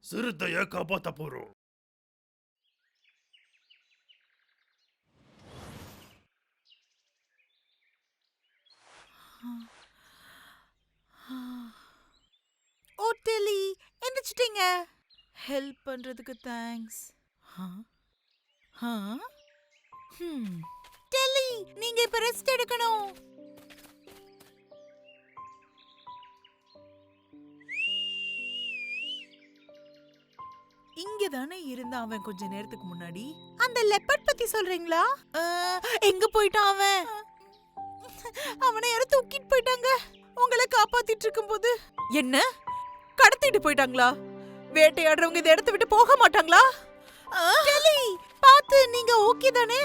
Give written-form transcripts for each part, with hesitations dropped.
சிறுத்தைய காப்பாத்த போறோம். ஓ டெல்லி, எந்திரிச்சிட்டீங்க. ஹெல்ப் பண்றதுக்கு தேங்க்ஸ். டெல்லி, நீங்க இப்ப ரெஸ்ட் எடுக்கணும். இங்க தானே இருந்தா அவன் கொஞ்ச நேரத்துக்கு முன்னாடி. அந்த லெப்பர்ட் பத்தி சொல்றீங்களா? எங்க போயிட்டான் அவன்? அவனை யாரும் தூக்கிட்டு போயிட்டாங்க. உங்களை காப்பாத்திட்டு இருக்கும்போது. என்ன? கடத்திட்டு போயிட்டாங்களா? வேட்டையாடுறவங்க இந்த இடத்தை விட்டு போக மாட்டாங்களா? டெல்லி, பாத்து, நீங்க ஓகே தானே?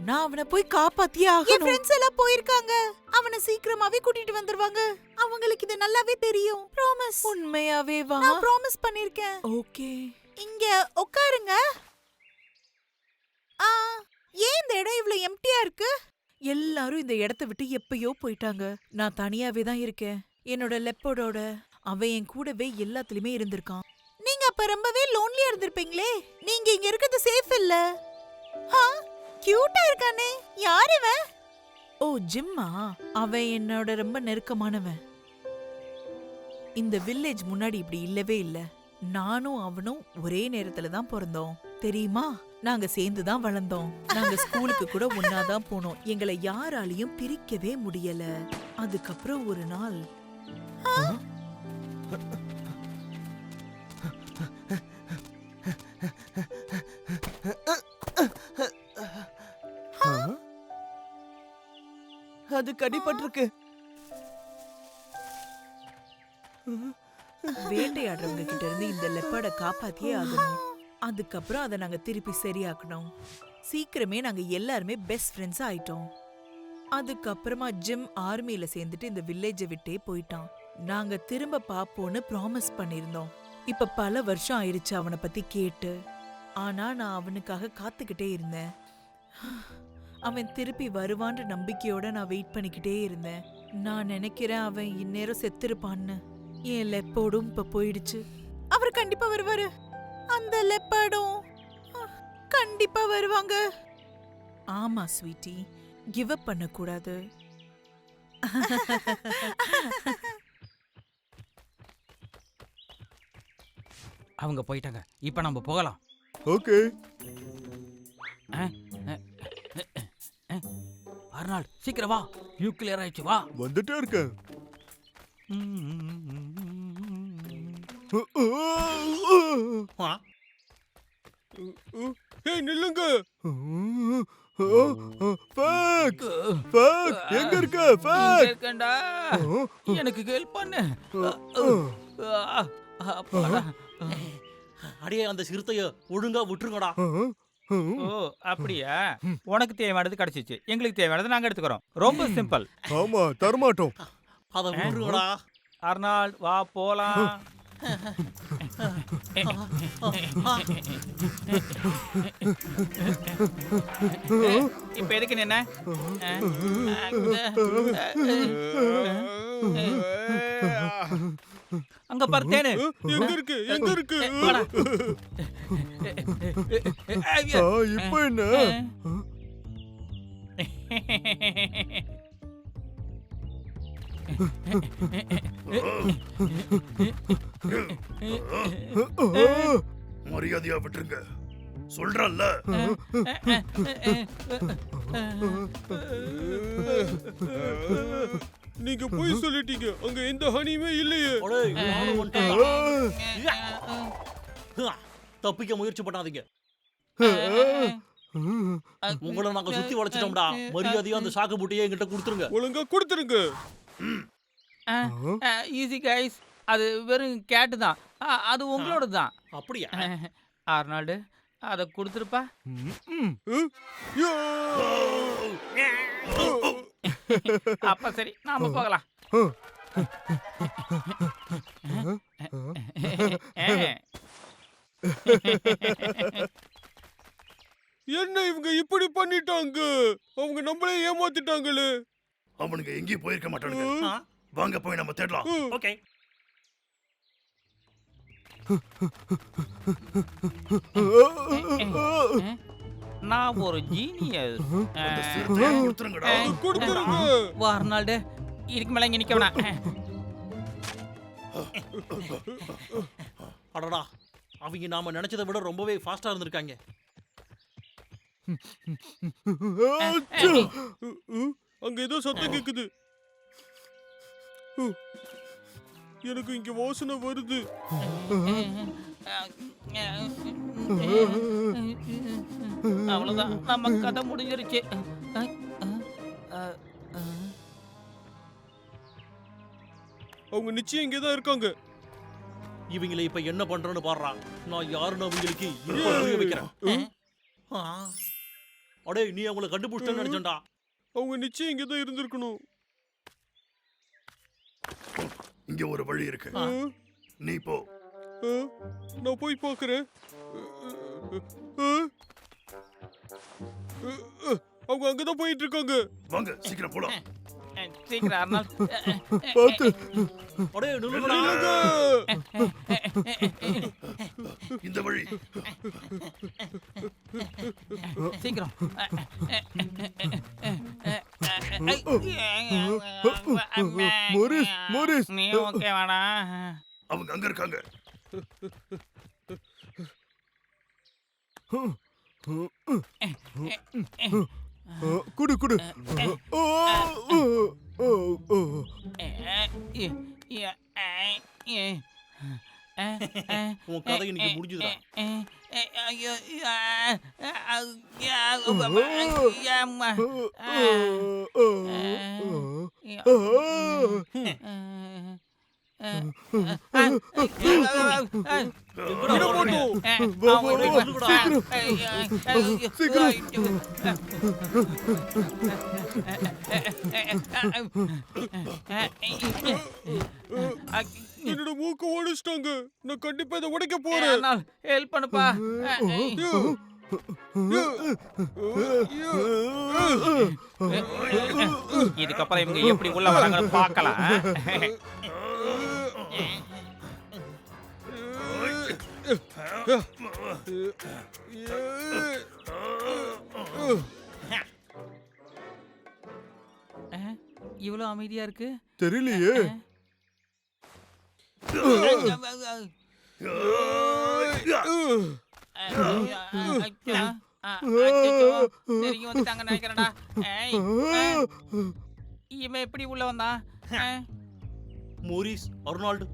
நான் அவனை போய் காப்பாத்தியே ஆகணும். என் ஃப்ரெண்ட்ஸ் எல்லாம் போயிருக்காங்க. அவனை சீக்கிரமாவே கூட்டிட்டு வந்துருவாங்க. அவங்களுக்கு இது நல்லாவே தெரியும். ப்ராமிஸ். உண்மையாவே வா. நான் ப்ராமிஸ் பண்ணிருக்கேன். ஓகே. இங்க உட்காருங்க. ஏன் இந்த இடம் இவ்ளோ எம்ப்டியா இருக்கு? எல்லாரும் இந்த இடத்தை விட்டு எப்பயோ போயிட்டாங்க. நான் தனியாவே தான் இருக்கேன். என்னோட லெப்பர்டோட அவன் என் கூடவே எல்லாத்துலயுமே இருந்திருக்கான். நீங்க அப்ப ரொம்பவே லோன்லியா இருந்திருப்பீங்களே. நீங்க இங்க இருக்கிறது சேஃப் இல்ல. கியூட்டா இருக்கானே, யார் இவன்? ஓ ஜிம்மா, அவன் என்னோட ரொம்ப நெருக்கமானவன். இந்த வில்லேஜ் முன்னாடி இப்படி இல்லவே இல்ல. நானும் அவனும் ஒரே நேரத்துல தான் பிறந்தோம், தெரியுமா? நாங்க சேர்ந்து தான் வளர்ந்தோம். நாங்க ஸ்கூலுக்கு கூட ஒன்னாதான் போனோம். எங்களை யாராலையும் பிரிக்கவே முடியல. அதுக்கப்புறம் ஒரு நாள் அது கடிபட்டிருக்கு. வேட்டையாடுறவங்க கிட்ட இருந்து இந்த லெப்பர்ட காப்பாத்தியே ஆகணும். அதுக்கப்புறம் அதை நாங்க திருப்பி சரியாக்கணும். சீக்கிரமே நாங்க எல்லாருமே பெஸ்ட் ஃப்ரெண்ட்ஸ் ஆயிட்டோம். அதுக்கப்புறமா ஜிம் ஆர்மியில சேர்ந்துட்டு இந்த வில்லேஜை விட்டே போயிட்டான். நாங்க திரும்ப பாப்போன்னு ப்ராமிஸ் பண்ணிருந்தோம். இப்ப பல வருஷம் ஆயிருச்சு அவனை பத்தி கேட்டு. ஆனா நான் அவனுக்காக காத்துக்கிட்டே இருந்தேன். அவன் திருப்பி வருவான்ற நம்பிக்கையோட நான் வெயிட் பண்ணிக்கிட்டே இருந்தேன். நான் நினைக்கிறேன் அவன் இந்நேரம் செத்துருப்பான்னு. என் லெப்பர்டும் இப்ப போயிடுச்சு. அவர் கண்டிப்பா வருவாரு. அந்த லெப்பர்டும் கண்டிப்பா வருவாங்க. ஆமா ஸ்வீட்டி, கிவ் அப் பண்ண கூடாது. அவங்க போயிட்டாங்க. இப்ப நம்ம போகலாம். ஓகே. அர்னால்ட், சீக்கிரம் வா. நியூக்ளியர் ஆயிடுச்சு, வா. வந்துட்டே இருக்கேன். ஏய் நில்லுங்க. எங்க இருக்க? இங்க இருக்கேன்டா. எனக்கு ஹெல்ப் பண்ணு. அப்பாடா. அடியே, அந்த சிறுத்தைய ஒழுங்கா விட்டுருங்கடா. ஓ அப்படியா? உனக்கு தேவையானது கிடைச்சிச்சு, எங்களுக்கு தேவையானது நாங்க எடுத்துக்கிறோம். ரொம்ப சிம்பிள். ஆமா, தரமாட்டோம். அத விட்டுருங்கடா. அர்னால்ட், வா போலாம். இப்ப எதுக்கு நின்ன? அங்க பாரு தேனு. எங்க இருக்கு? எங்க இருக்கு? இப்போ என்ன? மரியாதையா விட்டுருங்க சொல்றல்ல. நீங்க போய் சொல்லிட்டீங்க. அங்க எந்த ஹனியுமே இல்லையே. தப்பிக்க முயற்சி பண்ணாதீங்க. உங்களை நாங்க சுத்தி வளைச்சிட்டோம்டா. மரியாதையா அந்த சாக்கு புட்டியை என்கிட்ட கொடுத்துருங்க. ஒழுங்கா கொடுத்துருங்க. ஈஸி கைஸ், அது வெறும் கேட்டு தான். அது உங்களோட தான். அப்படியா? அர்னால்டு, அதை கொடுத்துருப்பா. அப்ப சரி, நாம போகலாம். என்ன இவங்க இப்படி பண்ணிட்டாங்க? அவங்க நம்மளே ஏமாத்திட்டாங்களே. அவனுங்க எங்கேயும் போயிருக்க மாட்டானுங்க. வாங்க போய் நம்ம தேடலாம். ஓகே. நான் ஒரு ஜீனியஸ். அந்த சிறுத்தையை கொடுத்துருங்கடா. கொடுத்துருங்க. வா அர்னால்டு, இதுக்கு மேல இங்க நிக்க வேணாம். அடடா, அவங்க நாம நினைச்சதை விட ரொம்பவே ஃபாஸ்டா இருந்திருக்காங்க. ஆச்சா. அங்க ஏதோ சத்தம் கேக்குது. எனக்கு இங்க வாசனை வருது. அவ்வளவுதான், நம்ம கதை முடிஞ்சிருச்சு. அவங்க நிச்சயம் இங்கதான் இருக்காங்க. இவங்களை இப்ப என்ன பண்றேன்னு பாடுறா. நான் யாருன்னு அவங்களுக்கு இப்ப புரிய வைக்கிறேன். ஆ. அடே, நீ அவங்கள கண்டுபிடிச்சேன்னு நினைச்சேன்டா. அவங்க நிச்சயம் இங்கதான் இருந்திருக்கணும். இங்க ஒரு வழி இருக்கு. நீ போ. நான் போய் பார்க்கறேன். அவங்க அங்கதான் போயிட்டு இருக்காங்க. வாங்க சீக்கிரம் போலாம். சீக்கிரம் அர்னால்டு. பார்த்து. அடே, நில்லுங்கடா. இந்த வழி. சீக்கிரம். Morris, Morris. நீ ஓகே வாடா. அவங்க அங்க இருக்காங்க. குடு குடு. உன் கதை இன்னைக்கு முடிஞ்சுதுடா. என்னோட மூக்கு ஓடிச்சிட்டாங்க. நான் கண்டிப்பா இதை உடைக்க போறேன். ஹெல்ப் பண்ணுப்பா. இதுக்கப்புறம் இவங்க எப்படி உள்ள வராங்கன்னு பார்க்கலாம். இவ்வளவு அமைதியா இருக்கு. தெரியலையே. வந்துட்டாங்க நினைக்கிறேன்டா. இவன் எப்படி உள்ள வந்தான்? மோரிஸ், அர்னால்டு,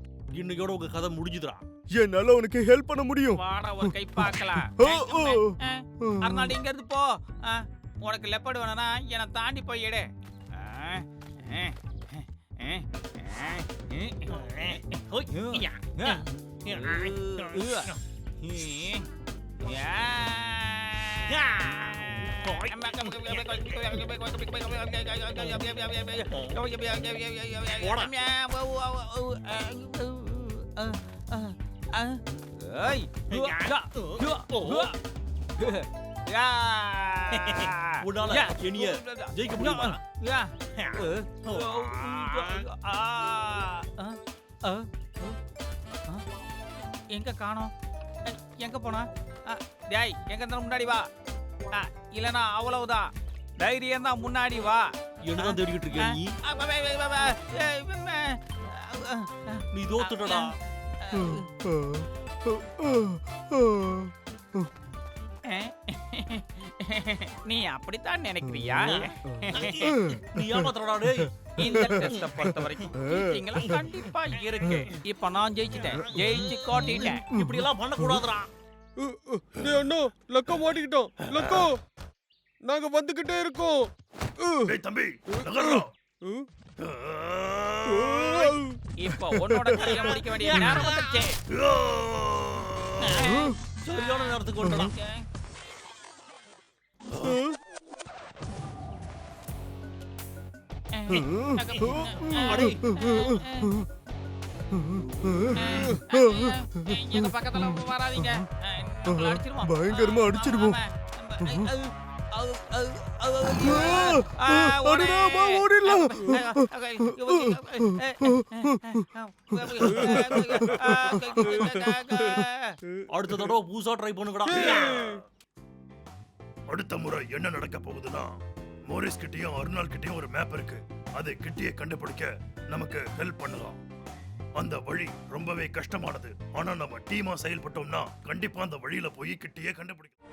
இன்னையோட உங்க கதை முடிஞ்சுதுடா. என்னால உனக்கு ஹெல்ப் பண்ண முடியும். வாடா ஒரு கை பார்க்கலாம். அர்னால்டு இங்க இருந்து போ. உனக்கு லெப்பர்டு வேணும்னா என்னை தாண்டி போய் எடு. உன்னால என்னைய ஜெயிக்க முடியுமா? எங்க காணோம்? எங்க போனா? டேய், எங்க இருந்தாலும் முன்னாடி வா. இல்லனா அவ்வளவுதான். தைரியம் தான், முன்னாடி வா. என்னதான் தேடிக்கிட்டு இருக்க நீ? நீ தோத்துட்டடா. நீ அப்படித்தான் நினைக்கிறியா? நீ ஏமாத்துறடா டேய். இந்த டெஸ்ட பொறுத்த வரைக்கும் cheating-லாம் கண்டிப்பா இருக்கு. இப்ப நான் ஜெயிச்சிட்டேன், ஜெயிச்சு காட்டிட்டேன். இப்படி எல்லாம் பண்ண கூடாதுடா. டேய் அண்ணா, லக்கோ மாட்டிக்கிட்டோம். லக்கோ, நாங்க வந்துகிட்டே இருக்கோம். டேய் தம்பி, நகர்றா. இப்ப உன்னோட கதையை முடிக்க வேண்டிய நேரம் வந்துருச்சு. சரியான நேரத்துக்கு வந்துடா. எங்க பக்கத்துல வராதீங்க. பயங்கரமா அடிச்சிடுவோம். அடடா, வா, ஓடிடலாம். அடுத்த தடவை புதுசா ட்ரை பண்ணுங்கடா. அடுத்த முறை என்ன நடக்க போகுதுன்னா, மோரிஸ் கிட்டயும் அருணால் கிட்டயும் ஒரு மேப் இருக்கு. அதை கிட்டியே கண்டுபிடிக்க நமக்கு ஹெல்ப் பண்ணலாம். அந்த வழி ரொம்பவே கஷ்டமானது. ஆனா நம்ம டீமா செயல்பட்டோம்னா கண்டிப்பா அந்த வழியில போய் கிட்டியே கண்டுபிடிக்கலாம்.